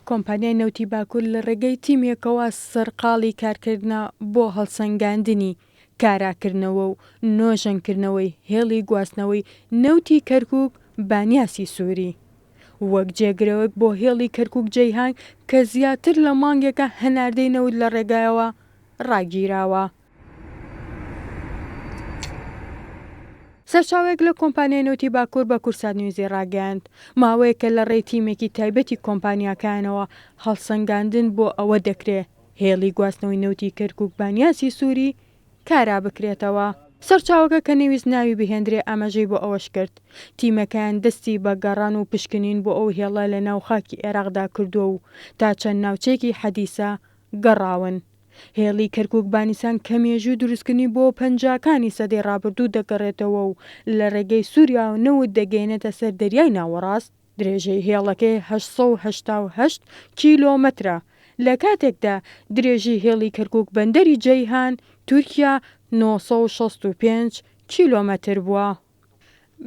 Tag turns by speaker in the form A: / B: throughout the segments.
A: کۆمپانیای نەوتی باکوور لە ڕێگەی تیمێکەوە سەرقاڵی کارکردنە بۆ هەڵسەنگاندنی کاراکردنەوە و نۆژەنکردنەوەی هێڵی گواستنەوەی نەوتی کەرکووک بانیاسی سووری وەک جێگرەوەک بۆ هێڵی کەرکووک جەیهان کە زیاتر لە مانگێکە هەناردەی نەوت لە ڕێگایەوە ڕاگیراوە. سەرچاوێک لە کۆمپانیای نەوتی باکوور بە کورسات نیوزی ڕاگەیاند ماوەیەکە لە ڕێی تیمێکی تایبەتی کۆمپانیاکانەوە هەڵسەنگاندن بۆ ئەوە دەکرێت هێڵی گواستنەوەی نەوتی کەرکووک بانیاسی سووری کارا بکرێتەوە. سەرچاوەکە کە نەویست ناوی بهێندرێ ئاماژەی بۆ ئەوەش کرد تیمەکان دەستی بە گەڕان و پشکنین بۆ ئەو هێڵە لە ناو خاکی عێراقدا کردووە و تا چەند ناوچەیەکی حەدیسە گەڕاون. هێڵی کەرکووک بانیسان کە مێژوو دروستکردنی بۆ پەنجاکانی سەدەی ڕابردوو دەگەڕێتەوە و لە ڕێگەی سووریا و نەوت دەگەێنێتە سەر دەریای ناوەڕاست. درێژەی هێڵەکەی 888 کیلۆمەترە لە کاتێکدا درێژی هێڵی کەرکووک بەندەری جەیهان تورکیا 965 کیلۆمەتر بووە.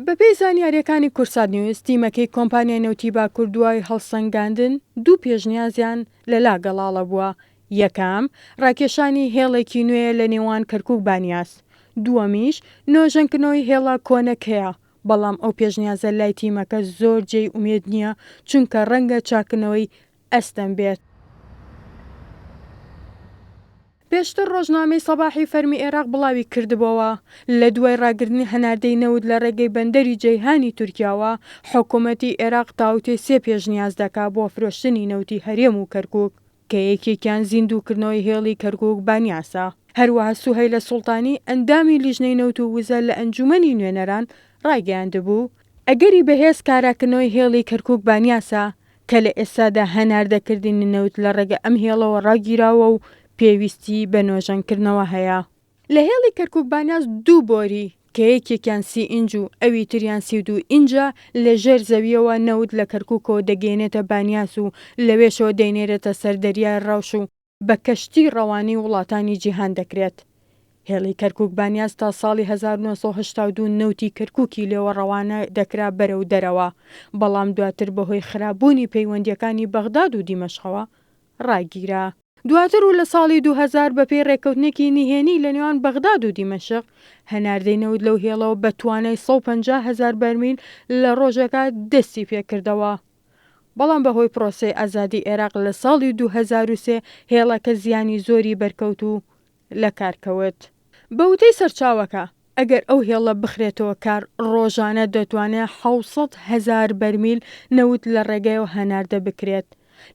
A: بەپێی زانیاریەکانی کورسات نیوز تیمەکەی کۆمپانیای نەوتی باکوور دوای هەڵسەنگاندن دوو پێشنیازیان لەلا گەڵاڵە بووە. یەکەم ڕاکێشانی هێڵێکی نوێ لە نێوان کەرکووک بانیاس، دووەمیش نۆژەنکردنەوەی هێڵە کۆنەکەیە بەڵام ئەو پێشنیازە لای تیمەکە زۆر جێی ئومێد نییە چونکە ڕەنگە چاکنەوەی ئەستەم بێت. پێشتر ڕۆژنامەی سەباحی فەرمی عێراق بڵاوی کردبەوە لە دوای ڕاگررتنی هەناردەی نەوت لە ڕێگەی بەندەری جەیهانی تورکیاوە حکوومەتی عێراق تاوتێ سێ پێشنیاز دەکا بۆ فرۆشتنی نەوتی هەرێم و کەرکووک کە یەکێکیان زیندووکردنەوەی هێڵی کەرکووک بانیاسە. هەروەها سوهەیلە سوڵتانی ئەندامی لیژنەی نەوت و وزە لە ئەنجومەنی نوێنەران ڕایگەیاندبوو ئەگەری بەهێز کاراکردنەوەی هێڵی کەرکووک بانیاسە کە لە ئێستادا هەناردەکردنی نەوت لە ڕێگە ئەم هێڵەوە ڕاگیراوە و پێویستی بە نۆژەنکردنەوە هەیە. لە هێڵی کەرکووک بانیاس دوو بۆری کە یەکێکیان 30 ئینج و ئەوی تریان 32 ئینجە لە ژێر زەویەوە نەوت لە کەرکووکەوە دەگەێنێتە بانیاس و لەوێشەوە دەینێرێتە سەر دەریای ڕەوش و بە کەشتی ڕەوانی وڵاتانی جیهان دەکرێت. هێڵی کەرکووک بانیاس تا ساڵی 1982 نەوتی کەرکووکی لێوە ڕەوانە دەکرا بەرەو دەرەوە بەڵام دواتر بەهۆی خراپبوونی پەیوەندیەکانی بەغداد و دیمەشقەوە ڕاگیرا. دواتر و لە ساڵی 2000 بەپێی ڕێکەوتنێکی نهێنی لە نێوان بەغداد و دیمەشق هەناردەی نەوت لەو هێڵەوە بە توانای 150,000 بەرمیل لە ڕۆژەکە دەستی پێکردەوە. بەڵام بەهۆی پرۆسەی ئازادی عێراق لە ساڵی 2003 هێڵەکە زیانی زۆری بەرکەوت و لە کارکەوت. بە وتەی سەرچاوەکە ئەگەر ئەو هێڵە بخرێتەوە کار ڕۆژانە دەتوانێت 700,000 بەرمیل نەوت لە ڕێگایەوە هەناردە بکرێت.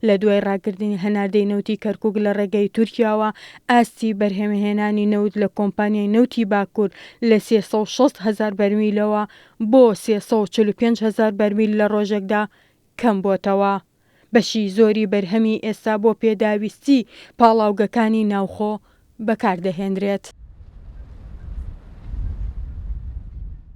A: لە دوای ڕاگررتنی هەناردەی نەوتی کەرکووک لە ڕێگەی تورکیاوە ئاستی بەرهەمهێنانی نەوت لە کۆمپانیای نەوتی باکوور لە 360,000 بەرمیلەوە بۆ 345,000 بەرمیل لە ڕۆژێکدا کەم بۆتەوە. بەشی زۆری بەرهەمی ئێستا بۆ پێداویستی پاڵاوگەکانی ناوخۆ بەکاردەهێنرێت.